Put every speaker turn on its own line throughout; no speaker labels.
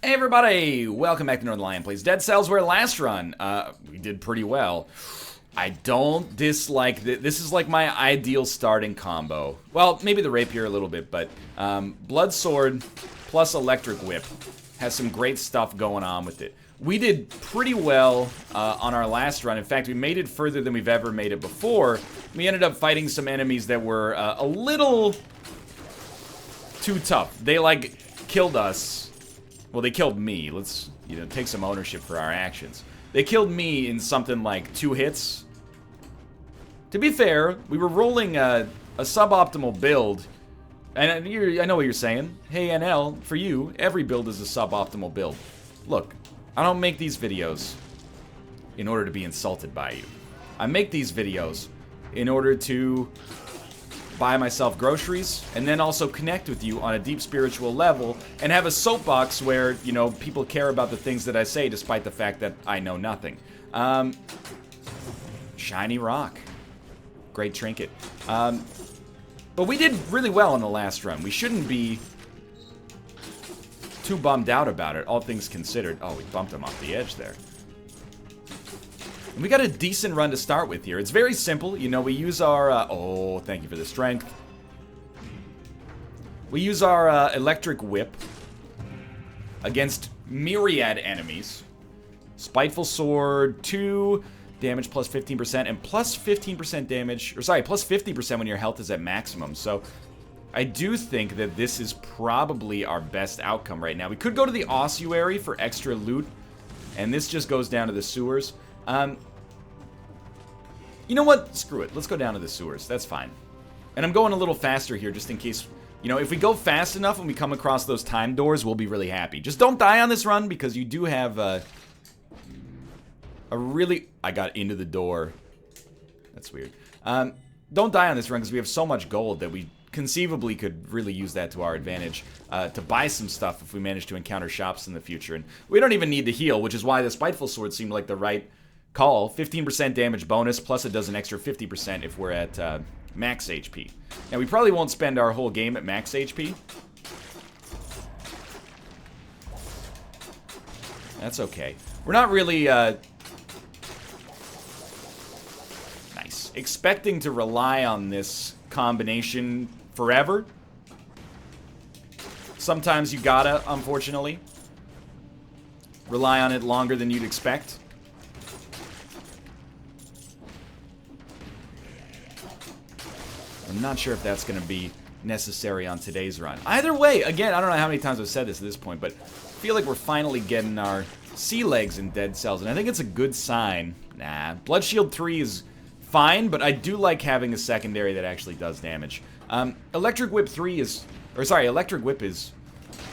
Hey everybody, welcome back to Northernlion Plays Dead Cells, where last run, we did pretty well. I don't dislike this is like my ideal starting combo. Well, maybe the rapier a little bit, but blood sword plus electric whip has some great stuff going on with it. We did pretty well on our last run. In fact, we made it further than we've ever made it before. We ended up fighting some enemies that were a little too tough. They like killed us. Well, they killed me. Let's, take some ownership for our actions. They killed me in something like 2 hits. To be fair, we were rolling a suboptimal build. And I know what you're saying. Hey, NL, for you, every build is a suboptimal build. Look, I don't make these videos in order to be insulted by you. I make these videos in order to buy myself groceries, and then also connect with you on a deep spiritual level, and have a soapbox where, people care about the things that I say despite the fact that I know nothing. Shiny rock. Great trinket. But we did really well in the last run. We shouldn't be too bummed out about it, all things considered. Oh, we bumped him off the edge there. And we got a decent run to start with here. It's very simple. We use our... oh, thank you for the strength. We use our electric whip against myriad enemies. Spiteful sword, 2 damage plus 15%, and plus 15% damage... Or sorry, plus 50% when your health is at maximum. So I do think that this is probably our best outcome right now. We could go to the ossuary for extra loot, and this just goes down to the sewers. You know what? Screw it. Let's go down to the sewers. That's fine. And I'm going a little faster here just in case, if we go fast enough and we come across those time doors, we'll be really happy. Just don't die on this run because you do have a really... I got into the door. That's weird. Don't die on this run because we have so much gold that we conceivably could really use that to our advantage to buy some stuff if we manage to encounter shops in the future. And we don't even need to heal, which is why the Spiteful Sword seemed like the right call. 15% damage bonus, plus it does an extra 50% if we're at max HP. Now, we probably won't spend our whole game at max HP. That's okay. We're not really, nice. Expecting to rely on this combination forever. Sometimes you gotta, unfortunately, rely on it longer than you'd expect. I'm not sure if that's going to be necessary on today's run. Either way, again, I don't know how many times I've said this at this point, but I feel like we're finally getting our sea legs in Dead Cells, and I think it's a good sign. Nah, Blood Shield 3 is fine, but I do like having a secondary that actually does damage. Electric Whip 3 is... Or sorry, Electric Whip is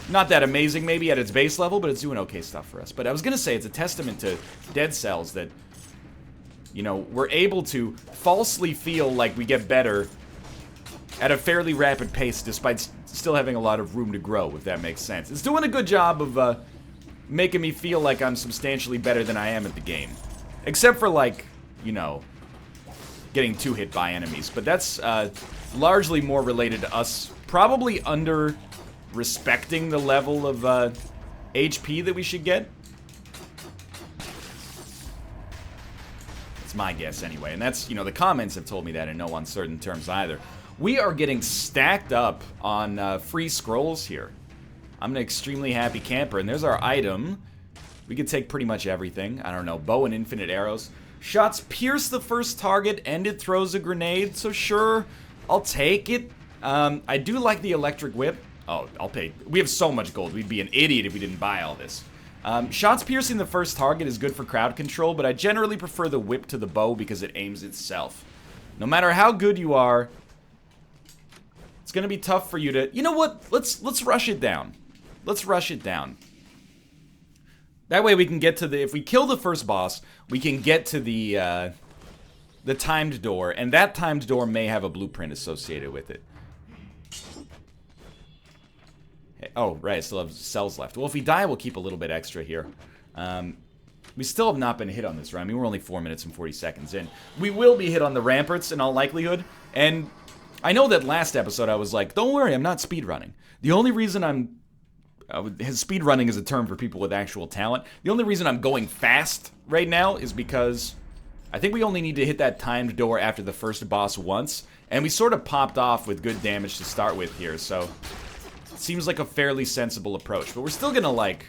not that amazing maybe at its base level, but it's doing okay stuff for us. But I was going to say it's a testament to Dead Cells that, we're able to falsely feel like we get better at a fairly rapid pace, despite still having a lot of room to grow, if that makes sense. It's doing a good job of making me feel like I'm substantially better than I am at the game. Except for, getting 2 hit by enemies. But that's largely more related to us probably under-respecting the level of HP that we should get. That's my guess, anyway. And that's, the comments have told me that in no uncertain terms either. We are getting stacked up on free scrolls here. I'm an extremely happy camper, and there's our item. We could take pretty much everything. I don't know, bow and infinite arrows. Shots pierce the first target, and it throws a grenade, so sure, I'll take it. I do like the electric whip. Oh, I'll pay. We have so much gold. We'd be an idiot if we didn't buy all this. Shots piercing the first target is good for crowd control, but I generally prefer the whip to the bow because it aims itself. No matter how good you are, it's gonna be tough for you to... You know what? Let's rush it down. Let's rush it down. That way we can get to the... If we kill the first boss, we can get to the timed door, and that timed door may have a blueprint associated with it. Oh, right, I still have cells left. Well, if we die, we'll keep a little bit extra here. We still have not been hit on this run. I mean, we're only 4 minutes and 40 seconds in. We will be hit on the ramparts in all likelihood, and I know that last episode I was like, don't worry, I'm not speedrunning. The only reason I'm Speedrunning is a term for people with actual talent. The only reason I'm going fast right now is because I think we only need to hit that timed door after the first boss once, and we sort of popped off with good damage to start with here, so it seems like a fairly sensible approach. But we're still gonna, like,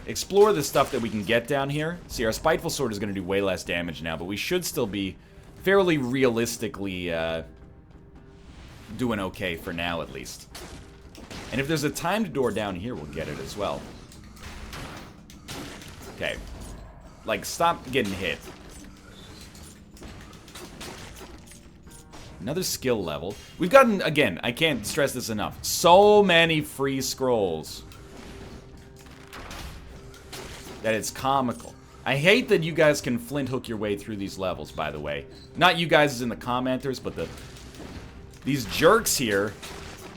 explore the stuff that we can get down here. See, our Spiteful Sword is gonna do way less damage now, but we should still be fairly realistically doing okay for now, at least. And if there's a timed door down here, we'll get it as well. Okay. Like, stop getting hit. Another skill level. We've gotten, again, I can't stress this enough, so many free scrolls that it's comical. I hate that you guys can flint hook your way through these levels, by the way. Not you guys as in the commenters, but these jerks here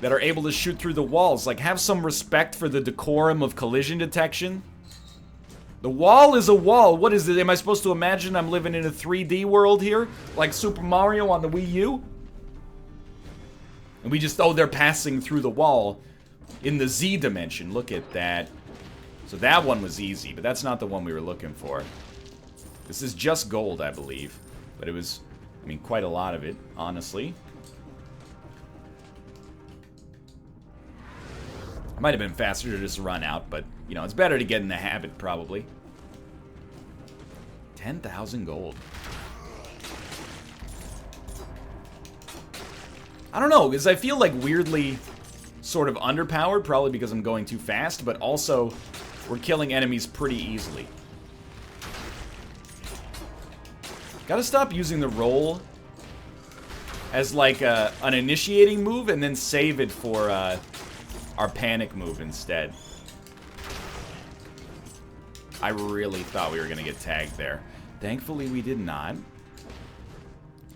that are able to shoot through the walls. Like, have some respect for the decorum of collision detection. The wall is a wall. What is it? Am I supposed to imagine I'm living in a 3D world here? Like Super Mario on the Wii U? And we just, oh, they're passing through the wall in the Z dimension. Look at that. So that one was easy, but that's not the one we were looking for. This is just gold, I believe. But it was, I mean, quite a lot of it, honestly. It might have been faster to just run out, but, you know, it's better to get in the habit, probably. 10,000 gold. I don't know, because I feel like weirdly sort of underpowered, probably because I'm going too fast, but also we're killing enemies pretty easily. Gotta stop using the roll as like an initiating move and then save it for our panic move instead. I really thought we were gonna get tagged there. Thankfully we did not.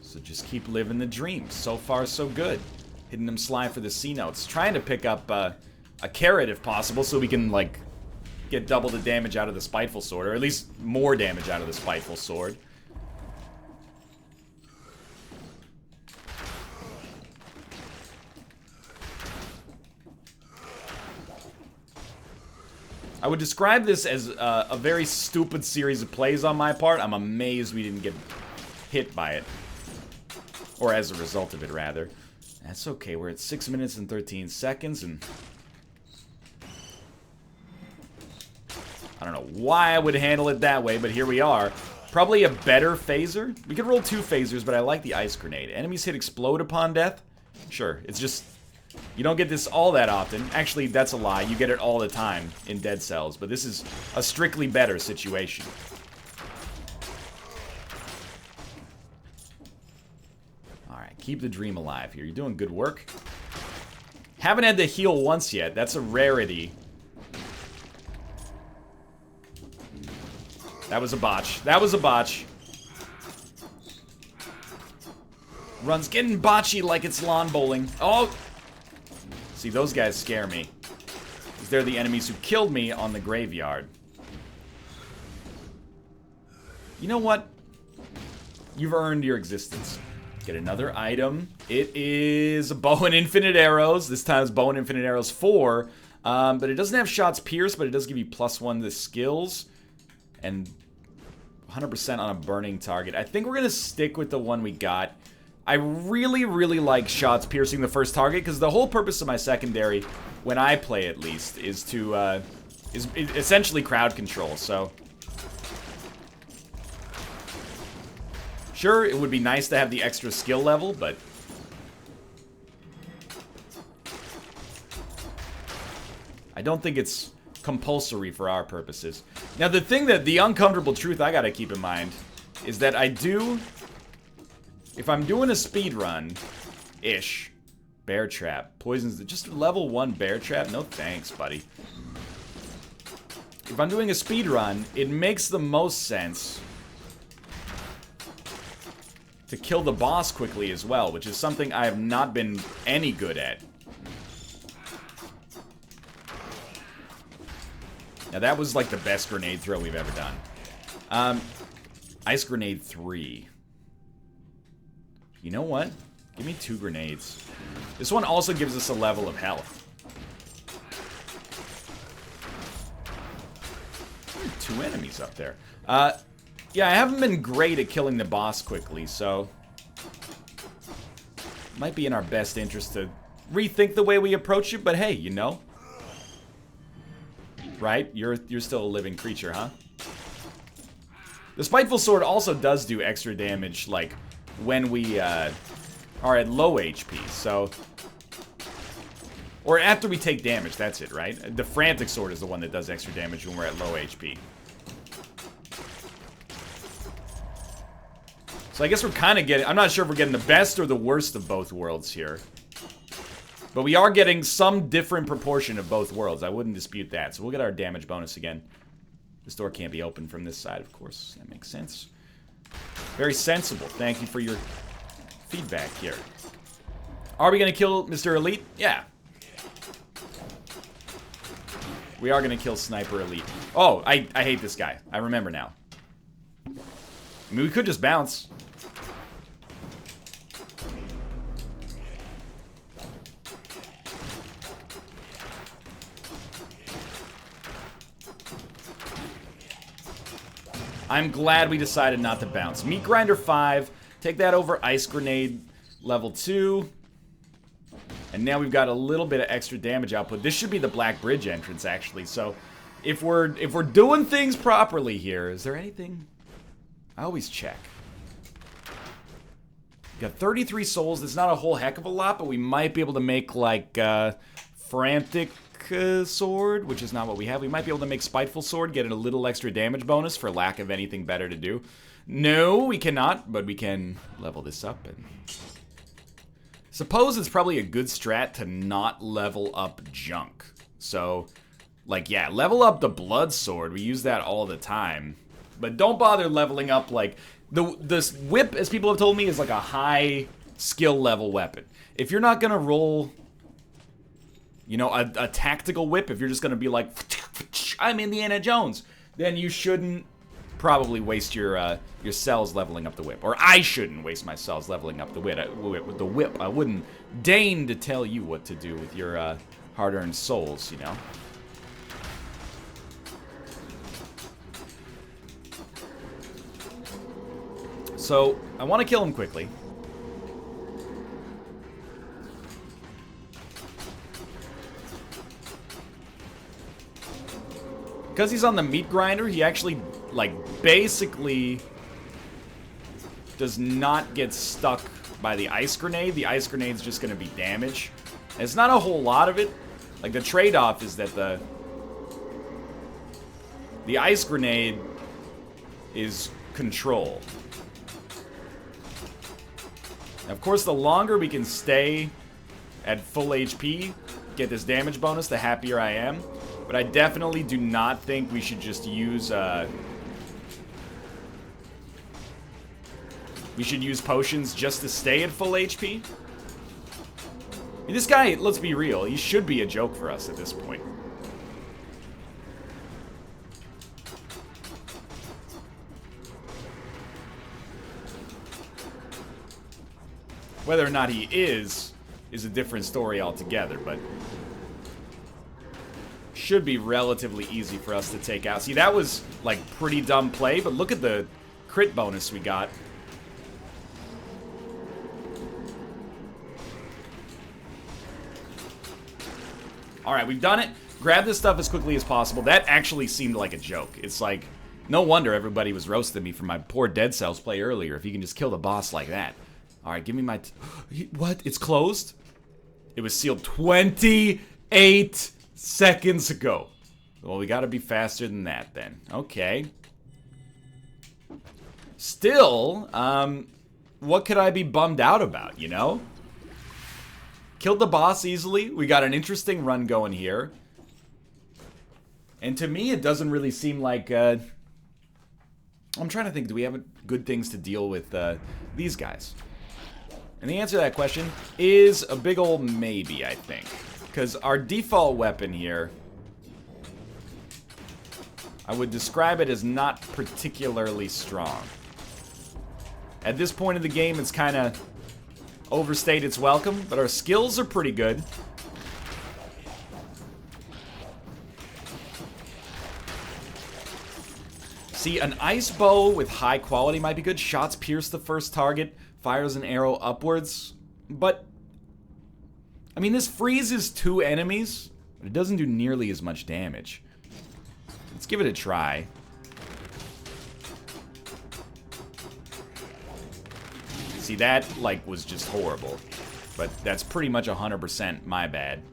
So just keep living the dream. So far so good. Hitting them sly for the C notes. Trying to pick up a carrot if possible so we can like get double the damage out of the Spiteful Sword, or at least more damage out of the Spiteful Sword. I would describe this as a very stupid series of plays on my part. I'm amazed we didn't get hit by it. Or as a result of it, rather. That's okay, we're at 6 minutes and 13 seconds, and I don't know why I would handle it that way, but here we are. Probably a better phaser. We could roll 2 phasers, but I like the ice grenade. Enemies hit explode upon death? Sure, it's just, you don't get this all that often. Actually, that's a lie. You get it all the time in Dead Cells, but this is a strictly better situation. Alright, keep the dream alive here. You're doing good work. Haven't had to heal once yet. That's a rarity. That was a botch. That was a botch. Run's getting botchy like it's lawn bowling. Oh! See, those guys scare me. Because they're the enemies who killed me on the graveyard. You know what? You've earned your existence. Get another item. It is a bow and infinite arrows. This time it's bow and infinite arrows 4. But it doesn't have shots pierced, but it does give you +1 to skills. And 100% on a burning target. I think we're going to stick with the one we got. I really, really like shots piercing the first target, because the whole purpose of my secondary, when I play at least, is to, is essentially crowd control, so. Sure, it would be nice to have the extra skill level, but I don't think it's compulsory for our purposes. Now, the uncomfortable truth I gotta keep in mind is that I do, if I'm doing a speed run-ish, bear trap, poisons, just level 1 bear trap, no thanks, buddy. If I'm doing a speed run, it makes the most sense to kill the boss quickly as well, which is something I have not been any good at. Now that was like the best grenade throw we've ever done. Ice grenade 3. You know what? Give me 2 grenades. This one also gives us a level of health. 2 enemies up there. Yeah, I haven't been great at killing the boss quickly, so might be in our best interest to rethink the way we approach it, but hey, you know. Right? You're still a living creature, huh? The Spiteful Sword also does do extra damage, like, when we are at low HP, so... Or after we take damage, that's it, right? The Frantic Sword is the one that does extra damage when we're at low HP. So I guess we're kind of getting... I'm not sure if we're getting the best or the worst of both worlds here. But we are getting some different proportion of both worlds. I wouldn't dispute that. So we'll get our damage bonus again. This door can't be opened from this side, of course. That makes sense. Very sensible. Thank you for your feedback here. Are we going to kill Mr. Elite? Yeah. We are going to kill Sniper Elite. Oh, I hate this guy. I remember now. I mean, we could just bounce. I'm glad we decided not to bounce. Meat Grinder 5. Take that over Ice Grenade level 2. And now we've got a little bit of extra damage output. This should be the Black Bridge entrance, actually. So if we're doing things properly here, is there anything? I always check. Got 33 souls. That's not a whole heck of a lot, but we might be able to make like Frantic Sword, which is not what we have. We might be able to make Spiteful Sword, get a little extra damage bonus for lack of anything better to do. No, we cannot, but we can level this up. And suppose it's probably a good strat to not level up junk. So, like, yeah, level up the Blood Sword. We use that all the time. But don't bother leveling up, like... This whip, as people have told me, is like a high skill level weapon. If you're not gonna roll, you know, a tactical whip, if you're just gonna be like, I'm Indiana Jones, then you shouldn't probably waste your cells leveling up the whip. Or I shouldn't waste my cells leveling up the whip. I wouldn't deign to tell you what to do with your hard-earned souls, you know? So, I want to kill him quickly. Because he's on the Meat Grinder, he actually, like, basically does not get stuck by the Ice Grenade. The Ice Grenade's just going to be damage. And it's not a whole lot of it. Like, the trade-off is that the Ice Grenade is control. Of course, the longer we can stay at full HP, get this damage bonus, the happier I am. But I definitely do not think we should just use, we should use potions just to stay at full HP. I mean, this guy, let's be real, he should be a joke for us at this point. Whether or not he is a different story altogether, but should be relatively easy for us to take out. See, that was, like, pretty dumb play, but look at the crit bonus we got. Alright, we've done it. Grab this stuff as quickly as possible. That actually seemed like a joke. It's like, no wonder everybody was roasting me for my poor Dead Cells play earlier, if you can just kill the boss like that. Alright, give me my... What? It's closed? It was sealed 28 seconds ago. Well, we gotta be faster than that, then. Okay. Still, what could I be bummed out about, you know? Killed the boss easily. We got an interesting run going here. And to me, it doesn't really seem like... I'm trying to think, do we have good things to deal with these guys? And the answer to that question is a big ol' maybe, I think. Because our default weapon here, I would describe it as not particularly strong. At this point in the game, it's kind of overstayed its welcome, but our skills are pretty good. See, an ice bow with high quality might be good. Shots pierce the first target, fires an arrow upwards. But, I mean, this freezes 2 enemies, but it doesn't do nearly as much damage. Let's give it a try. See, that, like, was just horrible. But that's pretty much 100% my bad.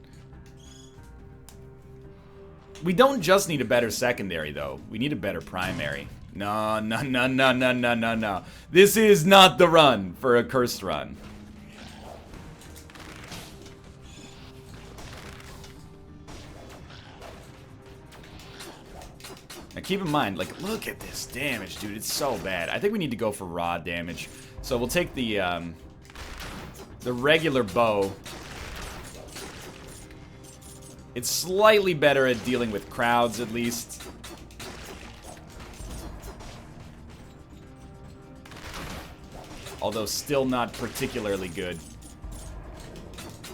We don't just need a better secondary, though. We need a better primary. No. This is not the run for a cursed run. Now keep in mind, like, look at this damage, dude. It's so bad. I think we need to go for raw damage. So we'll take the regular bow. It's slightly better at dealing with crowds, at least. Although still not particularly good.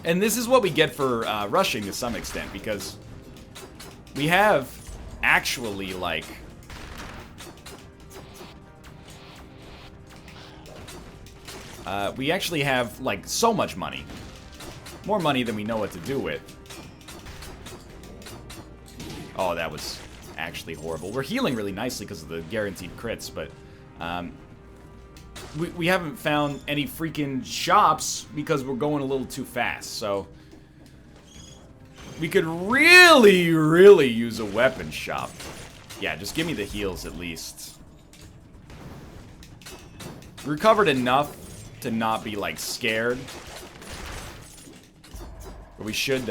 And this is what we get for rushing to some extent, because we have actually, like... we actually have, like, so much money. More money than we know what to do with. Oh, that was actually horrible. We're healing really nicely because of the guaranteed crits, but we haven't found any freaking shops because we're going a little too fast, so we could really, really use a weapon shop. Yeah, just give me the heals at least. We recovered enough to not be, like, scared. But we should,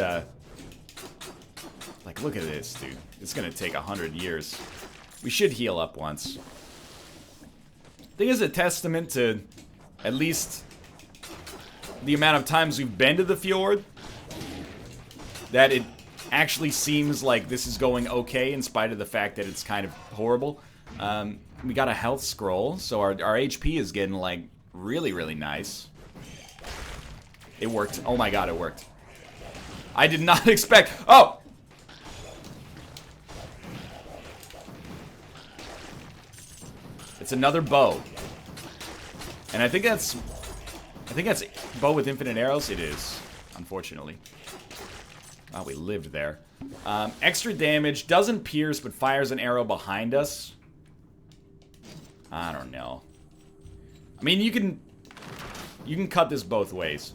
like, look at this, dude. It's gonna take 100 years. We should heal up once. I think it's a testament to, at least, the amount of times we've been to the fjord, that it actually seems like this is going okay, in spite of the fact that it's kind of horrible. We got a health scroll, so our HP is getting, like, really, really nice. It worked. Oh my god, it worked. I did not expect... Oh! It's another bow. And I think that's bow with infinite arrows. It is, unfortunately. Oh, we lived there. Extra damage, doesn't pierce, but fires an arrow behind us. I don't know. I mean, you can cut this both ways.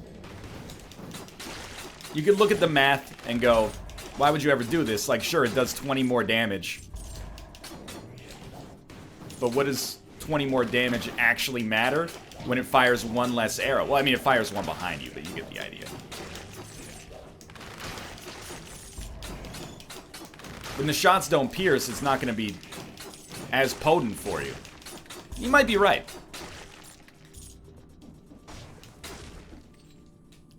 You could look at the math and go, why would you ever do this? Like, sure, it does 20 more damage. But what does 20 more damage actually matter when it fires one less arrow? Well, I mean, it fires one behind you, but you get the idea. When the shots don't pierce, it's not going to be as potent for you. You might be right.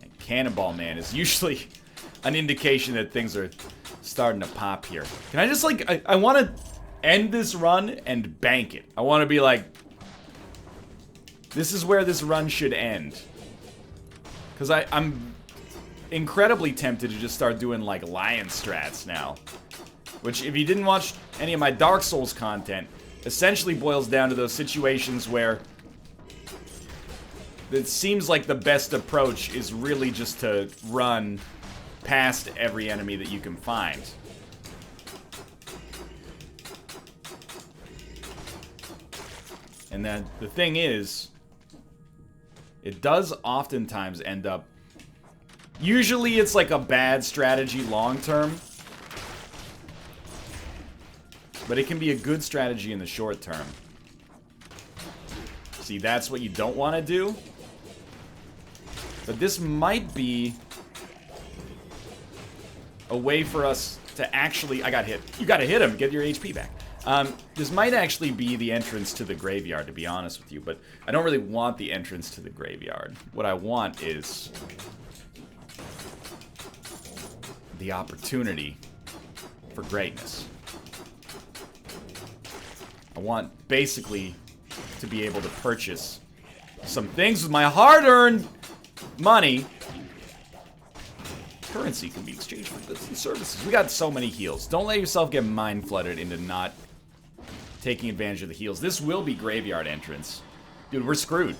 And Cannonball Man is usually an indication that things are starting to pop here. Can I just, like, I want to end this run and bank it. I want to be like, this is where this run should end. Because I'm incredibly tempted to just start doing, like, lion strats now. Which, if you didn't watch any of my Dark Souls content, essentially boils down to those situations where it seems like the best approach is really just to run past every enemy that you can find. And then the thing is, it does oftentimes end up... Usually it's like a bad strategy long term. But it can be a good strategy in the short term. See, that's what you don't want to do. But this might be a way for us to actually... I got hit. You gotta hit him. Get your HP back. This might actually be the entrance to the graveyard, to be honest with you. But I don't really want the entrance to the graveyard. What I want is the opportunity for greatness. I want, basically, to be able to purchase some things with my hard-earned money. Currency can be exchanged for goods and services. We got so many heals. Don't let yourself get mind-flooded into not taking advantage of the heals. This will be graveyard entrance. Dude, we're screwed.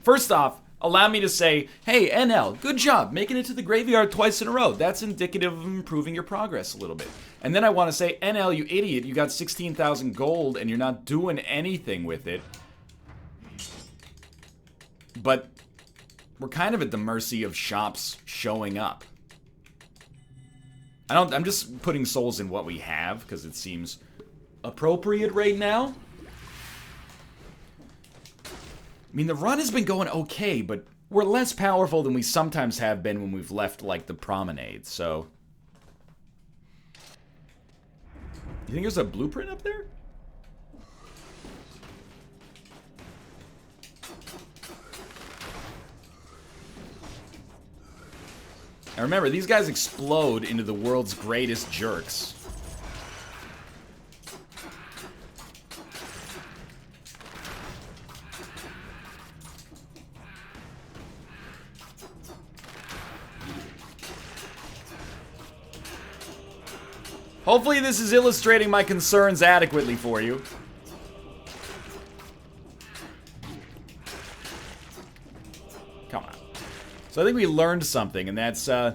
First off, allow me to say, hey, NL, good job making it to the graveyard twice in a row. That's indicative of improving your progress a little bit. And then I want to say, NL, you idiot, you got 16,000 gold and you're not doing anything with it. But we're kind of at the mercy of shops showing up. I'm just putting souls in what we have because it seems appropriate right now. I mean, the run has been going okay, but we're less powerful than we sometimes have been when we've left, like, the promenade, so... You think there's a blueprint up there? Now remember, these guys explode into the world's greatest jerks. Hopefully this is illustrating my concerns adequately for you. Come on. So I think we learned something, and that's, if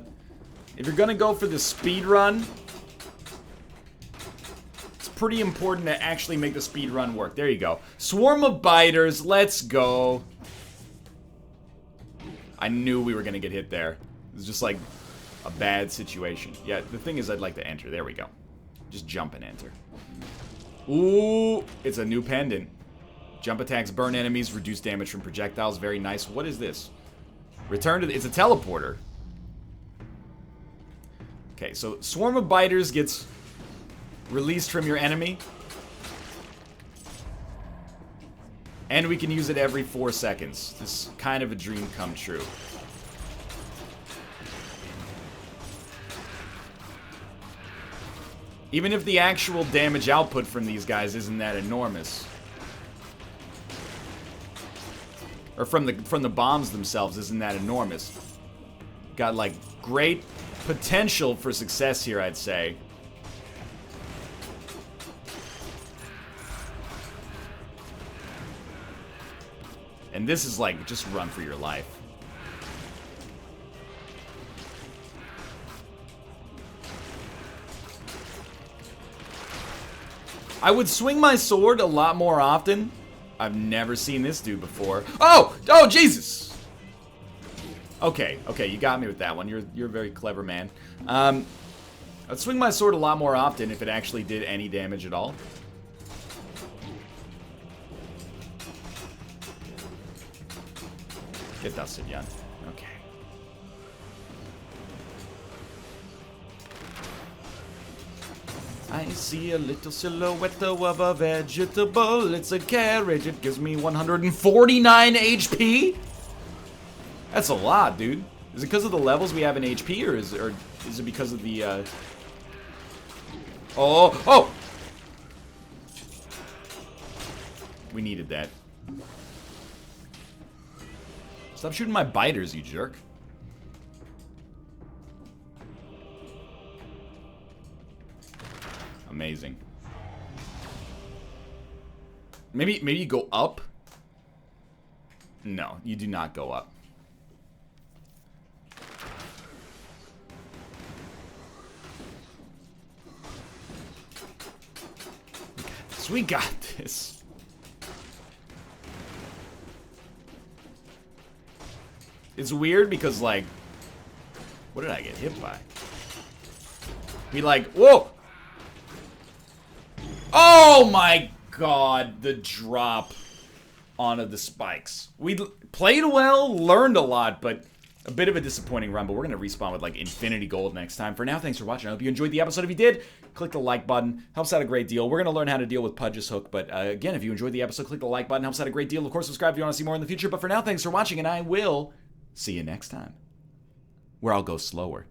you're gonna go for the speed run, it's pretty important to actually make the speed run work. There you go. Swarm of biters, let's go. I knew we were gonna get hit there. It was just like a bad situation. Yeah, the thing is I'd like to enter. There we go. Just jump and enter. Ooh, it's a new pendant. Jump attacks burn enemies, reduce damage from projectiles. Very nice. What is this? Return to it's a teleporter. Okay, so Swarm of Biters gets released from your enemy. And we can use it every 4 seconds. This is kind of a dream come true. Even if the actual damage output from these guys isn't that enormous. Or from the bombs themselves isn't that enormous. Got, like, great potential for success here, I'd say. And this is like, just run for your life. I would swing my sword a lot more often. I've never seen this dude before. Oh! Oh, Jesus! Okay, okay, you got me with that one. You're a very clever man. I'd swing my sword a lot more often if it actually did any damage at all. Get dusted, Yun. Okay. I see a little silhouette of a vegetable. It's a carriage. It gives me 149 HP. That's a lot, dude. Is it because of the levels we have in HP, or is it because of the? Oh! We needed that. Stop shooting my biters, you jerk. Amazing. Maybe you go up? No, you do not go up. We got this. It's weird because, like, what did I get hit by? We like, whoa! Oh my god, the drop onto the spikes. We played well, learned a lot, but a bit of a disappointing run, but we're going to respawn with, like, infinity gold next time. For now, thanks for watching. I hope you enjoyed the episode. If you did, click the like button. Helps out a great deal. We're going to learn how to deal with Pudge's Hook, but again, if you enjoyed the episode, click the like button. Helps out a great deal. Of course, subscribe if you want to see more in the future, but for now, thanks for watching, and I will see you next time, where I'll go slower.